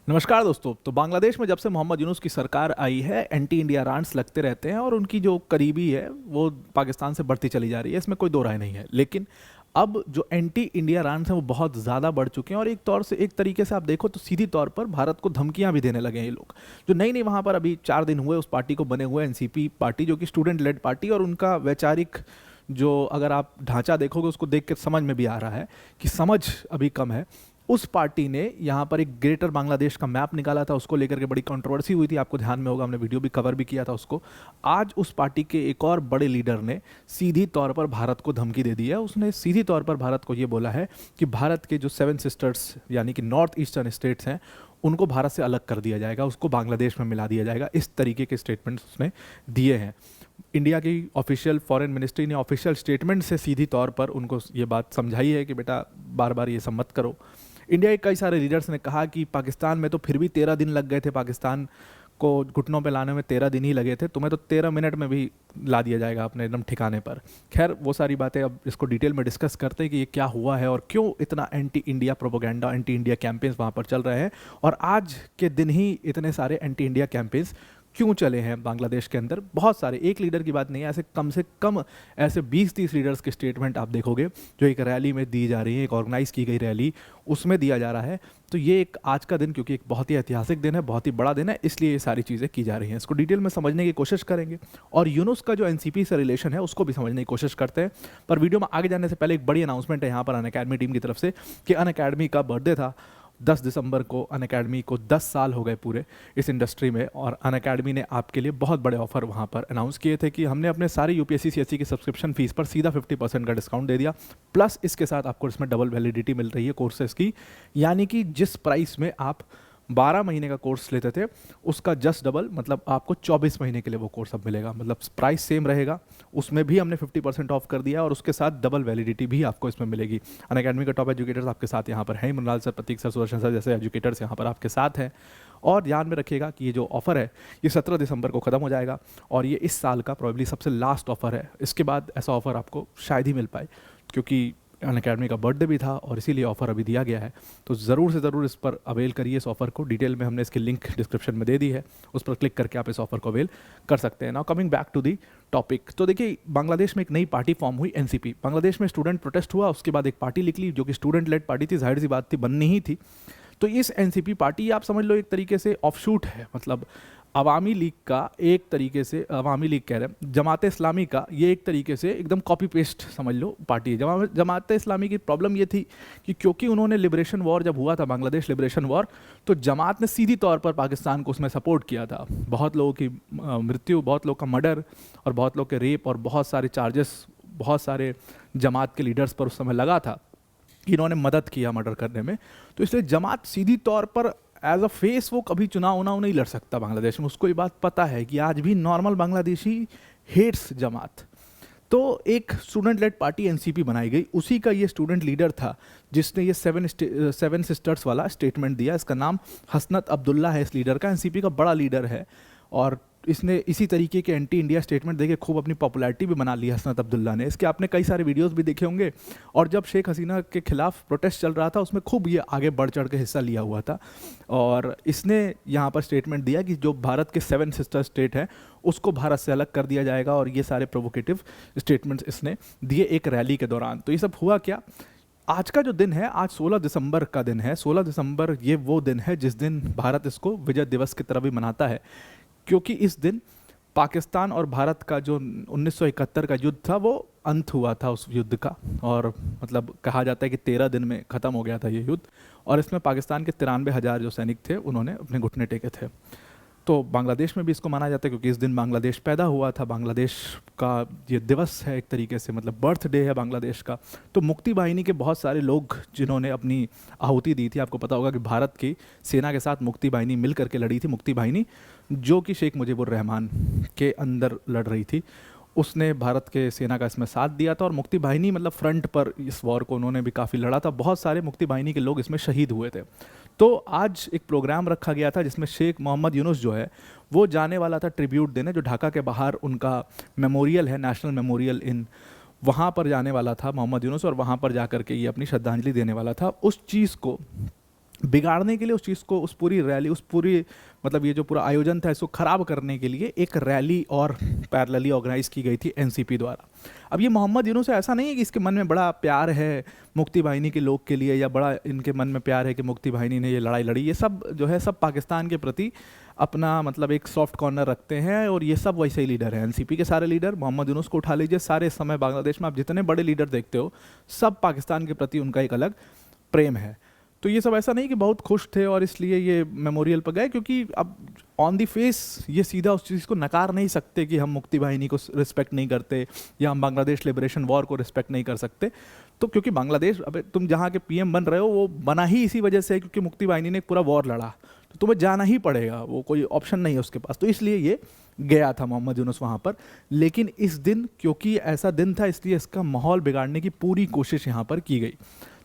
नमस्कार दोस्तों। तो बांग्लादेश में जब से मोहम्मद यूनुस की सरकार आई है, एंटी इंडिया रांट्स लगते रहते हैं और उनकी जो करीबी है वो पाकिस्तान से बढ़ती चली जा रही है, इसमें कोई दो राय नहीं है। लेकिन अब जो एंटी इंडिया रांट्स हैं वो बहुत ज़्यादा बढ़ चुके हैं और एक तरीके से आप देखो तो सीधी तौर पर भारत को धमकियां भी देने लगे हैं ये लोग। जो नई नई वहाँ पर अभी 4 दिन हुए उस पार्टी को बने हुए, एनसीपी पार्टी, जो कि स्टूडेंट लेड पार्टी, और उनका वैचारिक जो अगर आप ढांचा देखोगे उसको देख के समझ में भी आ रहा है कि समझ अभी कम है। उस पार्टी ने यहाँ पर एक ग्रेटर बांग्लादेश का मैप निकाला था, उसको लेकर के बड़ी कंट्रोवर्सी हुई थी, आपको ध्यान में होगा, हमने वीडियो भी कवर भी किया था उसको। आज उस पार्टी के एक और बड़े लीडर ने सीधी तौर पर भारत को धमकी दे दी है। उसने सीधी तौर पर भारत को ये बोला है कि भारत के जो 7 सिस्टर्स यानी कि नॉर्थ ईस्टर्न स्टेट्स हैं उनको भारत से अलग कर दिया जाएगा, उसको बांग्लादेश में मिला दिया जाएगा। इस तरीके के स्टेटमेंट्स उसने दिए हैं। इंडिया की ऑफिशियल फॉरेन मिनिस्ट्री ने ऑफिशियल स्टेटमेंट से सीधी तौर पर उनको ये बात समझाई है कि बेटा बार बार ये सब मत करो। इंडिया के कई सारे लीडर्स ने कहा कि पाकिस्तान में तो फिर भी 13 दिन लग गए थे, पाकिस्तान को घुटनों पे लाने में 13 दिन ही लगे थे, तुम्हें तो 13 मिनट में भी ला दिया जाएगा अपने एकदम ठिकाने पर। खैर वो सारी बातें अब इसको डिटेल में डिस्कस करते हैं कि ये क्या हुआ है और क्यों इतना anti India propaganda, anti India campaigns वहाँ पर चल रहे हैं, और आज के दिन ही इतने सारे एंटी इंडिया कैंपेन्स क्यों चले हैं बांग्लादेश के अंदर। बहुत सारे, एक लीडर की बात नहीं है, ऐसे कम से कम ऐसे 20-30 लीडर्स के स्टेटमेंट आप देखोगे जो एक रैली में दी जा रही है, एक ऑर्गेनाइज की गई रैली उसमें दिया जा रहा है। तो ये एक आज का दिन, क्योंकि एक बहुत ही ऐतिहासिक दिन है, बहुत ही बड़ा दिन है, इसलिए ये सारी चीज़ें की जा रही हैं। इसको डिटेल में समझने की कोशिश करेंगे और यूनुस का जो एनसीपी से रिलेशन है उसको भी समझने की कोशिश करते हैं। पर वीडियो में आगे जाने से पहले एक बड़ी अनाउंसमेंट है यहाँ पर अनअकैडमी टीम की तरफ से कि अनअकैडमी का बर्थडे था 10 दिसंबर को। अनअकैडमी को 10 साल हो गए पूरे इस इंडस्ट्री में, और अनअकैडमी ने आपके लिए बहुत बड़े ऑफर वहाँ पर अनाउंस किए थे कि हमने अपने सारे यूपीएससी सीएससी की सब्सक्रिप्शन फीस पर सीधा 50% का डिस्काउंट दे दिया, प्लस इसके साथ आपको इसमें डबल वैलिडिटी मिल रही है कोर्सेज की। यानी कि जिस प्राइस में आप 12 महीने का कोर्स लेते थे उसका जस्ट डबल, मतलब आपको 24 महीने के लिए वो कोर्स अब मिलेगा। मतलब प्राइस सेम रहेगा, उसमें भी हमने 50% ऑफ कर दिया और उसके साथ डबल वैलिडिटी भी आपको इसमें मिलेगी। अनअकैडमी के टॉप एजुकेटर्स आपके साथ यहाँ पर हैं, मृणाल सर, प्रतीक सर, सुदर्शन सर जैसे एजुकेटर्स यहाँ पर आपके साथ हैं। और ध्यान में रखिएगा कि ये जो ऑफ़र है ये 17 दिसंबर को ख़त्म हो जाएगा और ये इस साल का प्रॉब्ली सबसे लास्ट ऑफ़र है। इसके बाद ऐसा ऑफ़र आपको शायद ही मिल पाए, क्योंकि अनअकैडमी का बर्थडे भी था और इसीलिए ऑफ़र अभी दिया गया है। तो ज़रूर से ज़रूर इस पर अवेल करिए इस ऑफ़र को। डिटेल में हमने इसकी लिंक डिस्क्रिप्शन में दे दी है, उस पर क्लिक करके आप इस ऑफ़र को अवेल कर सकते हैं। Now coming back to the topic, तो देखिए बांग्लादेश में एक नई पार्टी फॉर्म हुई, एनसीपी। बांग्लादेश में स्टूडेंट प्रोटेस्ट हुआ, उसके बाद एक पार्टी निकली जो कि स्टूडेंट लेड पार्टी थी, जाहिर सी बात थी, बननी ही थी। तो इस एनसीपी पार्टी आप समझ लो एक तरीके से ऑफशूट है, मतलब अवामी लीग का एक तरीके से, अवामी लीग कह रहे हैं, जमात इस्लामी का ये एक तरीके से एकदम कॉपी पेस्ट समझ लो पार्टी है। जमात इस्लामी की प्रॉब्लम ये थी कि क्योंकि उन्होंने लिबरेशन वॉर जब हुआ था, बांग्लादेश लिबरेशन वॉर, तो जमात ने सीधी तौर पर पाकिस्तान को उसमें सपोर्ट किया था। बहुत लोगों की मृत्यु, बहुत लोग का मर्डर और बहुत लोग के रेप और बहुत सारे चार्जेस बहुत सारे जमात के लीडर्स पर उस समय लगा था कि इन्होंने मदद किया मर्डर करने में। तो इसलिए जमात सीधी तौर पर एज अ फेस वो कभी चुनाव नहीं लड़ सकता बांग्लादेश में, उसको ये बात पता है कि आज भी नॉर्मल बांग्लादेशी हेट्स जमात। तो एक स्टूडेंट लेड पार्टी एनसीपी बनाई गई, उसी का ये स्टूडेंट लीडर था जिसने ये 7 सिस्टर्स वाला स्टेटमेंट दिया। इसका नाम हसनत अब्दुल्ला है, इस लीडर का, एनसीपी का बड़ा लीडर है, और इसने इसी तरीके के एंटी इंडिया स्टेटमेंट देके खूब अपनी पॉपुलैरिटी भी बना ली हसनत अब्दुल्ला ने। इसके आपने कई सारे वीडियोस भी देखे होंगे, और जब शेख हसीना के खिलाफ प्रोटेस्ट चल रहा था उसमें खूब ये आगे बढ़ चढ़ के हिस्सा लिया हुआ था। और इसने यहाँ पर स्टेटमेंट दिया कि जो भारत के 7 सिस्टर स्टेट है उसको भारत से अलग कर दिया जाएगा, और ये सारे प्रोवोकेटिव स्टेटमेंट्स इसने दिए एक रैली के दौरान। तो ये सब हुआ क्या, आज का जो दिन है, आज 16 दिसंबर का दिन है। 16 दिसंबर ये वो दिन है जिस दिन भारत इसको विजय दिवस की तरह भी मनाता है, क्योंकि इस दिन पाकिस्तान और भारत का जो 1971 का युद्ध था वो अंत हुआ था उस युद्ध का, और मतलब कहा जाता है कि 13 दिन में ख़त्म हो गया था ये युद्ध, और इसमें पाकिस्तान के 93,000 जो सैनिक थे उन्होंने अपने घुटने टेके थे। तो बांग्लादेश में भी इसको माना जाता है क्योंकि इस दिन बांग्लादेश पैदा हुआ था, बांग्लादेश का ये दिवस है एक तरीके से, मतलब बर्थडे है बांग्लादेश का। तो मुक्ति बाहिनी के बहुत सारे लोग जिन्होंने अपनी आहुति दी थी, आपको पता होगा कि भारत की सेना के साथ मुक्ति बाहिनी मिल करके लड़ी थी, मुक्ति बाहिनी जो कि शेख मुजीबुर रहमान के अंदर लड़ रही थी, उसने भारत के सेना का इसमें साथ दिया था। और मुक्ति बाहिनी मतलब फ्रंट पर इस वॉर को उन्होंने भी काफ़ी लड़ा था, बहुत सारे मुक्ति बाहिनी के लोग इसमें शहीद हुए थे। तो आज एक प्रोग्राम रखा गया था जिसमें शेख मोहम्मद यूनुस जो है वो जाने वाला था ट्रिब्यूट देने, जो ढाका के बाहर उनका मेमोरियल है, नेशनल मेमोरियल इन, वहाँ पर जाने वाला था मोहम्मद यूनुस, और वहाँ पर जा कर के ये अपनी श्रद्धांजलि देने वाला था। उस चीज़ को बिगाड़ने के लिए, उस चीज़ को, उस पूरी रैली, उस पूरी मतलब ये जो पूरा आयोजन था इसको ख़राब करने के लिए एक रैली और पैरेलली ऑर्गेनाइज की गई थी एनसीपी द्वारा। अब ये मोहम्मद यूनुस ऐसा नहीं है कि इसके मन में बड़ा प्यार है मुक्ति वाहिनी के लोग के लिए, या बड़ा इनके मन में प्यार है कि मुक्ति वाहिनी ने ये लड़ाई लड़ी। ये सब जो है सब पाकिस्तान के प्रति अपना मतलब एक सॉफ्ट कॉर्नर रखते हैं, और ये सब वैसे ही लीडर हैं। एनसीपी के सारे लीडर, मोहम्मद यूनुस को उठा लीजिए, सारे समय बांग्लादेश में आप जितने बड़े लीडर देखते हो सब पाकिस्तान के प्रति उनका एक अलग प्रेम है। तो ये सब ऐसा नहीं कि बहुत खुश थे और इसलिए ये मेमोरियल पर गए, क्योंकि अब ऑन दी फेस ये सीधा उस चीज़ को नकार नहीं सकते कि हम मुक्ति वाहिनी को रिस्पेक्ट नहीं करते या हम बांग्लादेश लिबरेशन वॉर को रिस्पेक्ट नहीं कर सकते। तो क्योंकि बांग्लादेश, अब तुम जहाँ के पीएम बन रहे हो वो बना ही इसी वजह से है क्योंकि मुक्ति वाहिनी ने एक पूरा वॉर लड़ा, तो तुम्हें जाना ही पड़ेगा, वो कोई ऑप्शन नहीं है उसके पास। तो इसलिए ये गया था मोहम्मद यूनुस वहाँ पर। लेकिन इस दिन क्योंकि ऐसा दिन था इसलिए इसका माहौल बिगाड़ने की पूरी कोशिश यहाँ पर की गई।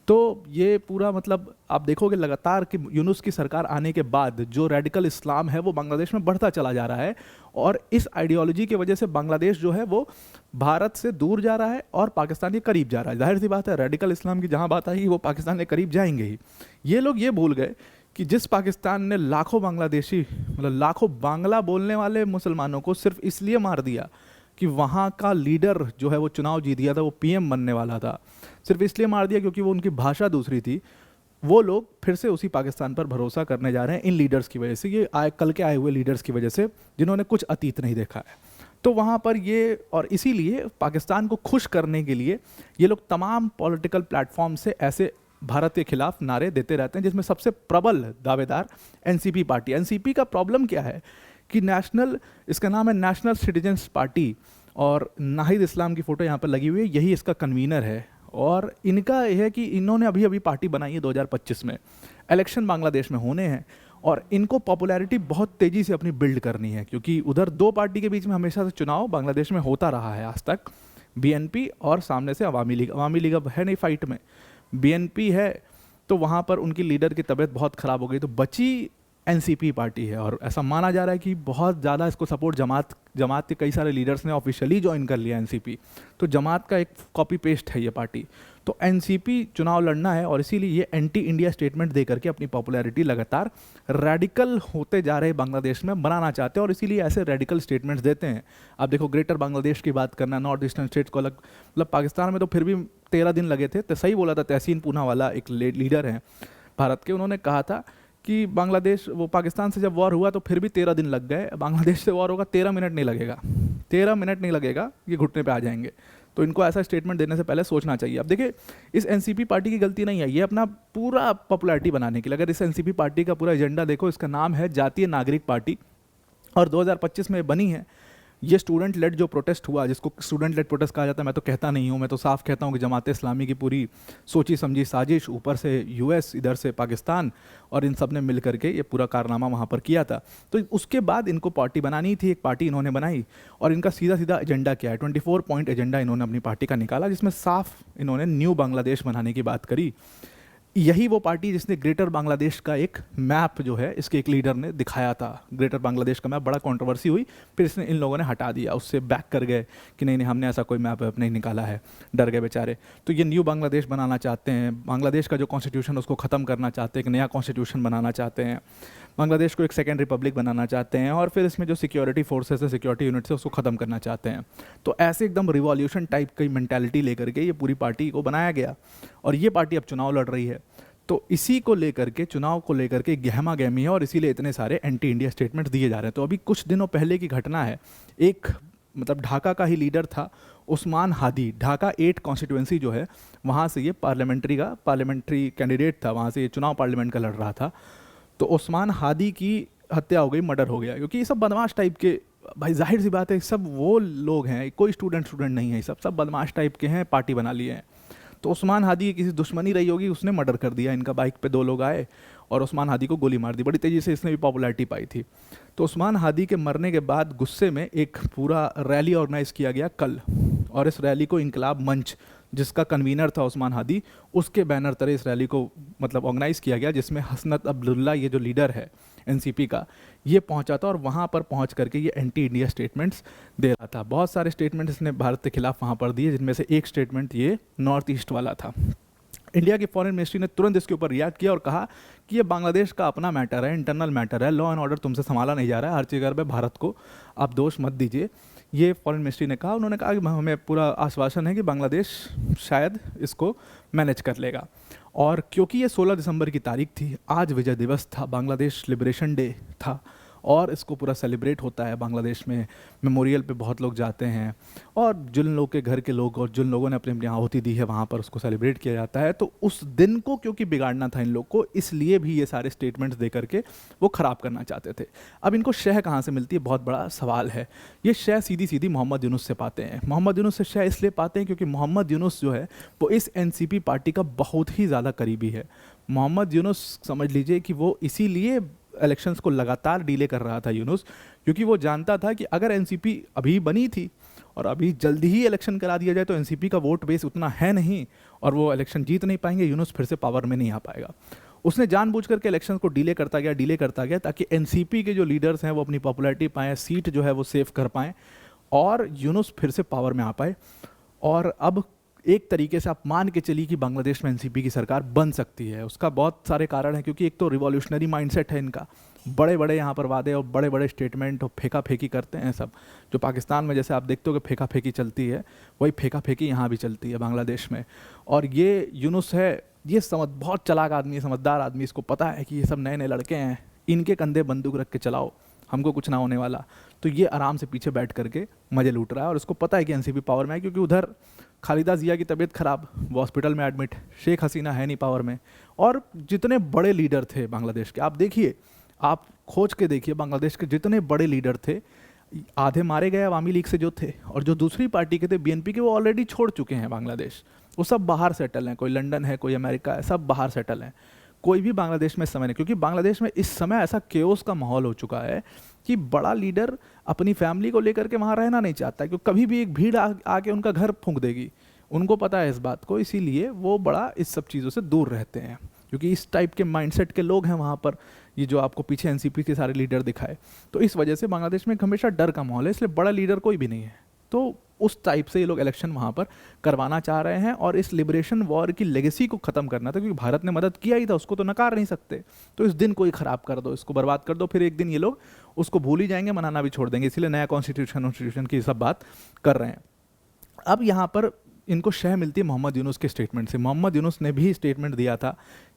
तो ये पूरा मतलब आप देखोगे लगातार कि यूनुस की सरकार आने के बाद जो रेडिकल इस्लाम है वो बांग्लादेश में बढ़ता चला जा रहा है, और इस आइडियोलॉजी की वजह से बांग्लादेश जो है वो भारत से दूर जा रहा है और पाकिस्तान के करीब जा रहा है। जाहिर सी बात है, रेडिकल इस्लाम की जहाँ बात आई वो पाकिस्तान के करीब जाएंगे ही। ये लोग ये भूल गए कि जिस पाकिस्तान ने लाखों बांग्लादेशी, मतलब लाखों बांग्ला बोलने वाले मुसलमानों को सिर्फ इसलिए मार दिया कि वहाँ का लीडर जो है वो चुनाव जीत गया था, वो पीएम बनने वाला था, सिर्फ इसलिए मार दिया क्योंकि वो उनकी भाषा दूसरी थी, वो लोग फिर से उसी पाकिस्तान पर भरोसा करने जा रहे हैं इन लीडर्स की वजह से, ये कल के आए हुए लीडर्स की वजह से जिन्होंने कुछ अतीत नहीं देखा है। तो वहाँ पर ये, और इसीलिए पाकिस्तान को खुश करने के लिए ये लोग तमाम पॉलिटिकल प्लेटफॉर्म से ऐसे भारत के खिलाफ नारे देते रहते हैं, जिसमें सबसे प्रबल दावेदार एनसीपी पार्टी। एनसीपी का प्रॉब्लम क्या है कि नेशनल, इसका नाम है नेशनल सिटीजन्स पार्टी, और नाहिद इस्लाम की फ़ोटो यहाँ पर लगी हुई है, यही इसका कन्वीनर है। और इनका यह है कि इन्होंने अभी अभी पार्टी बनाई है 2025 में, इलेक्शन बांग्लादेश में होने हैं, और इनको पॉपुलैरिटी बहुत तेज़ी से अपनी बिल्ड करनी है, क्योंकि उधर दो पार्टी के बीच में हमेशा से चुनाव बांग्लादेश में होता रहा है आज तक, बीएनपी और सामने से अवामी लीग। अवामी लीग अब है नहीं फाइट में, बीएनपी है, तो वहाँ पर उनकी लीडर की तबीयत बहुत ख़राब हो गई, तो बची एनसीपी पार्टी है। और ऐसा माना जा रहा है कि बहुत ज़्यादा इसको सपोर्ट जमात के कई सारे लीडर्स ने ऑफिशियली ज्वाइन कर लिया एनसीपी, तो जमात का एक कॉपी पेस्ट है ये पार्टी। तो एनसीपी चुनाव लड़ना है, और इसीलिए ये एंटी इंडिया स्टेटमेंट दे करके अपनी पॉपुलैरिटी लगातार रेडिकल होते जा रहे बांग्लादेश में बनाना चाहते हैं, और इसीलिए ऐसे रेडिकल स्टेटमेंट्स देते हैं। आप देखो, ग्रेटर बांग्लादेश की बात करना, नॉर्थ ईस्टर्न स्टेट्स को अलग, मतलब पाकिस्तान में तो फिर भी 13 दिन लगे थे। तो सही बोला था, तहसीन पूनावाला एक लीडर हैं भारत के, उन्होंने कहा था कि बांग्लादेश, वो पाकिस्तान से जब वॉर हुआ तो फिर भी 13 दिन लग गए, बांग्लादेश से वॉर होगा 13 मिनट नहीं लगेगा, 13 मिनट नहीं लगेगा, ये घुटने पे आ जाएंगे। तो इनको ऐसा स्टेटमेंट देने से पहले सोचना चाहिए। अब देखिए, इस एनसीपी पार्टी की गलती नहीं है, ये अपना पूरा पॉपुलैरिटी बनाने के लिए, अगर इस एनसीपी पार्टी का पूरा एजेंडा देखो, इसका नाम है जातीय नागरिक पार्टी, और 2025 में बनी है। ये स्टूडेंट लेड जो प्रोटेस्ट हुआ, जिसको स्टूडेंट लेड प्रोटेस्ट कहा जाता है, मैं तो कहता नहीं हूँ, मैं तो साफ कहता हूँ कि जमात इस्लामी की पूरी सोची समझी साजिश, ऊपर से यूएस, इधर से पाकिस्तान, और इन सब ने मिल करके ये पूरा कारनामा वहाँ पर किया था। तो उसके बाद इनको पार्टी बनानी थी, एक पार्टी इन्होंने बनाई, और इनका सीधा सीधा एजेंडा क्या है, 24 पॉइंट एजेंडा इन्होंने अपनी पार्टी का निकाला, जिसमें साफ इन्होंने न्यू बांग्लादेश बनाने की बात करी। यही वो पार्टी जिसने ग्रेटर बांग्लादेश का एक मैप जो है इसके एक लीडर ने दिखाया था, ग्रेटर बांग्लादेश का मैप, बड़ा कंट्रोवर्सी हुई, फिर इसने इन लोगों ने हटा दिया, उससे बैक कर गए कि नहीं हमने ऐसा कोई मैप नहीं निकाला है, डर गए बेचारे। तो ये न्यू बांग्लादेश बनाना चाहते हैं, बांग्लादेश का जो कॉन्स्टिट्यूशन है उसको ख़त्म करना चाहते हैं, एक नया कॉन्स्टिट्यूशन बनाना चाहते हैं, बांग्लादेश को एक सेकेंड रिपब्लिक बनाना चाहते हैं, और फिर इसमें जो सिक्योरिटी फोर्सेस है, सिक्योरिटी यूनिट्स है, उसको ख़त्म करना चाहते हैं। तो ऐसे एकदम रिवॉल्यूशन टाइप की मेंटालिटी लेकर के ये पूरी पार्टी को बनाया गया, और ये पार्टी अब चुनाव लड़ रही है। तो इसी को लेकर के, चुनाव को लेकर के गहमा गहमी है, और इसीलिए इतने सारे एंटी इंडिया स्टेटमेंट्स दिए जा रहे हैं। तो अभी कुछ दिनों पहले की घटना है, एक मतलब ढाका का ही लीडर था उस्मान हादी, ढाका 8 कॉन्स्टिट्यूंसी जो है वहाँ से ये पार्लियामेंट्री कैंडिडेट था, वहाँ से ये चुनाव पार्लियामेंट का लड़ रहा था। तो उस्मान हादी की हत्या हो गई, मर्डर हो गया, क्योंकि ये सब बदमाश टाइप के, भाई जाहिर सी बात है, सब वो लोग हैं, कोई स्टूडेंट नहीं है, सब बदमाश टाइप के हैं, पार्टी बना लिए हैं। तो उस्मान हादी की किसी दुश्मनी रही होगी, उसने मर्डर कर दिया इनका, बाइक पे 2 लोग आए और उस्मान हादी को गोली मार दी, बड़ी तेज़ी से इसने भी पॉपुलैरिटी पाई थी। तो उस्मान हादी के मरने के बाद गुस्से में एक पूरा रैली ऑर्गेनाइज़ किया गया कल, और इस रैली को इनकलाब मंच, जिसका कन्वीनर था उस्मान हादी, उसके बैनर तले इस रैली को मतलब ऑर्गेनाइज़ किया गया, जिसमें हसनत अब्दुल्ला, ये जो लीडर है एनसीपी का, ये पहुंचा था, और वहाँ पर पहुंच करके ये एंटी इंडिया स्टेटमेंट्स दे रहा था। बहुत सारे स्टेटमेंट्स इसने भारत के खिलाफ वहाँ पर दिए, जिनमें से एक स्टेटमेंट ये नॉर्थ ईस्ट वाला था। इंडिया की फॉरेन मिनिस्ट्री ने तुरंत इसके ऊपर रिएक्ट किया और कहा कि ये बांग्लादेश का अपना मैटर है, इंटरनल मैटर है, लॉ एंड ऑर्डर तुमसे संभाला नहीं जा रहा है, हर चीज़ पे भारत को आप दोष मत दीजिए। ये फॉरेन मिनिस्ट्री ने कहा। उन्होंने कहा कि हमें पूरा आश्वासन है कि बांग्लादेश शायद इसको मैनेज कर लेगा। और क्योंकि ये 16 दिसंबर की तारीख थी, आज विजय दिवस था, बांग्लादेश लिबरेशन डे था, और इसको पूरा सेलिब्रेट होता है बांग्लादेश में। मेमोरियल पे बहुत लोग जाते हैं, और जिन लोग के घर के लोग और जिन लोगों ने अपनी अपनी आहुति दी है वहाँ पर उसको सेलिब्रेट किया जाता है। तो उस दिन को क्योंकि बिगाड़ना था इन लोग को, इसलिए भी ये सारे स्टेटमेंट्स दे करके वो ख़राब करना चाहते थे। अब इनको शह कहाँ से मिलती है, बहुत बड़ा सवाल है। ये शह सीधी सीधी मोहम्मद यूनुस से पाते हैं। मोहम्मद यूनुस से शह इसलिए पाते हैं क्योंकि मोहम्मद यूनुस जो है वो इस एनसीपी पार्टी का बहुत ही ज़्यादा करीबी है। मोहम्मद यूनुस समझ लीजिए कि वो इसीलिए इलेक्शंस को लगातार डिले कर रहा था यूनुस, क्योंकि वो जानता था कि अगर एनसीपी अभी बनी थी और अभी जल्दी ही इलेक्शन करा दिया जाए तो एनसीपी का वोट बेस उतना है नहीं और वो इलेक्शन जीत नहीं पाएंगे, यूनुस फिर से पावर में नहीं आ पाएगा। उसने जानबूझ करके इलेक्शन को डिले करता गया ताकि एनसीपी के जो लीडर्स हैं वो अपनी पॉपुलैरिटी पाएँ, सीट जो है वो सेव कर पाएँ और यूनुस फिर से पावर में आ पाए। और अब एक तरीके से आप मान के चलिए कि बांग्लादेश में एनसीपी की सरकार बन सकती है। उसका बहुत सारे कारण हैं, क्योंकि एक तो रिवॉल्यूशनरी माइंडसेट है इनका, बड़े बड़े यहाँ पर वादे और बड़े बड़े स्टेटमेंट और फेंका फेंकी करते हैं सब। जो पाकिस्तान में जैसे आप देखते हो कि फेंका फेंकी चलती है, वही फेंका फेंकी यहाँ भी चलती है बांग्लादेश में। और ये यूनुस है, ये बहुत चालाक आदमी, समझदार आदमी, इसको पता है कि ये सब नए नए लड़के हैं, इनके कंधे बंदूक रख के चलाओ, हमको कुछ ना होने वाला। तो ये आराम से पीछे बैठ करके मजे लूट रहा है और उसको पता है कि एनसीपी पावर में है, क्योंकि उधर खालिदा जिया की तबीयत खराब, वो हॉस्पिटल में एडमिट, शेख हसीना है नहीं पावर में, और जितने बड़े लीडर थे बांग्लादेश के, आप देखिए, आप खोज के देखिए बांग्लादेश के जितने बड़े लीडर थे, आधे मारे गए अवामी लीग से जो थे, और जो दूसरी पार्टी के थे बीएनपी के, वो ऑलरेडी छोड़ चुके हैं बांग्लादेश। वो सब बाहर सेटल हैं, कोई लंदन है, कोई अमेरिका है, सब बाहर सेटल हैं। कोई भी बांग्लादेश में इस समय नहीं, क्योंकि बांग्लादेश में इस समय ऐसा केओस का माहौल हो चुका है कि बड़ा लीडर अपनी फैमिली को लेकर के वहाँ रहना नहीं चाहता, क्योंकि कभी भी एक भीड़ आके उनका घर फूंक देगी, उनको पता है इस बात को, इसीलिए वो बड़ा इस सब चीज़ों से दूर रहते हैं, क्योंकि इस टाइप के माइंडसेट के लोग हैं वहाँ पर, ये जो आपको पीछे एनसीपी के सारे लीडर दिखाए। तो इस वजह से बांग्लादेश में हमेशा डर का माहौल है, इसलिए बड़ा लीडर कोई भी नहीं है। तो उस टाइप से ये लोग इलेक्शन वहाँ पर करवाना चाह रहे हैं और इस लिबरेशन वॉर की लेगेसी को ख़त्म करना था, क्योंकि भारत ने मदद किया ही था, उसको तो नकार नहीं सकते। तो इस दिन को ही ख़राब कर दो, इसको बर्बाद कर दो, फिर एक दिन ये लोग उसको भूल ही जाएंगे, मनाना भी छोड़ देंगे। इसीलिए नया कॉन्स्टिट्यूशन की सब बात कर रहे हैं। अब यहाँ पर इनको शह मिलती है मोहम्मद यूनुस के स्टेटमेंट से। मोहम्मद यूनुस ने भी स्टेटमेंट दिया था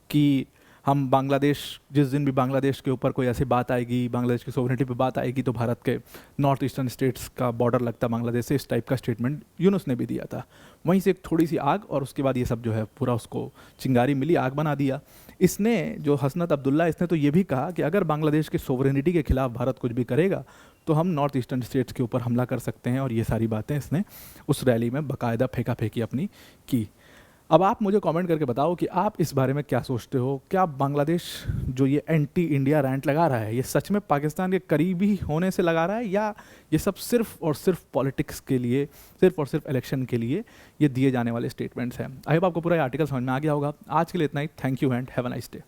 कि हम बांग्लादेश, जिस दिन भी बांग्लादेश के ऊपर कोई ऐसी बात आएगी, बांग्लादेश की सोवरेनिटी पे बात आएगी, तो भारत के नॉर्थ ईस्टर्न स्टेट्स का बॉर्डर लगता है बांग्लादेश से, इस टाइप का स्टेटमेंट यूनुस ने भी दिया था। वहीं से एक थोड़ी सी आग, और उसके बाद ये सब जो है पूरा उसको चिंगारी मिली, आग बना दिया। इसने, जो हसनत अब्दुल्ला, इसने तो ये भी कहा कि अगर बांग्लादेश की सोवरेनिटी के खिलाफ भारत कुछ भी करेगा तो हम नॉर्थ ईस्टर्न स्टेट्स के ऊपर हमला कर सकते हैं, और ये सारी बातें इसने उस रैली में बाकायदा फेंका फेंकी अपनी की। अब आप मुझे कमेंट करके बताओ कि आप इस बारे में क्या सोचते हो। क्या बांग्लादेश जो ये एंटी इंडिया रैंट लगा रहा है, ये सच में पाकिस्तान के करीबी होने से लगा रहा है, या ये सब सिर्फ और सिर्फ पॉलिटिक्स के लिए, सिर्फ और सिर्फ इलेक्शन के लिए ये दिए जाने वाले स्टेटमेंट्स हैं। आई होप आपको पूरा आर्टिकल समझ में आ गया होगा। आज के लिए इतना ही। Thank you and have a nice day.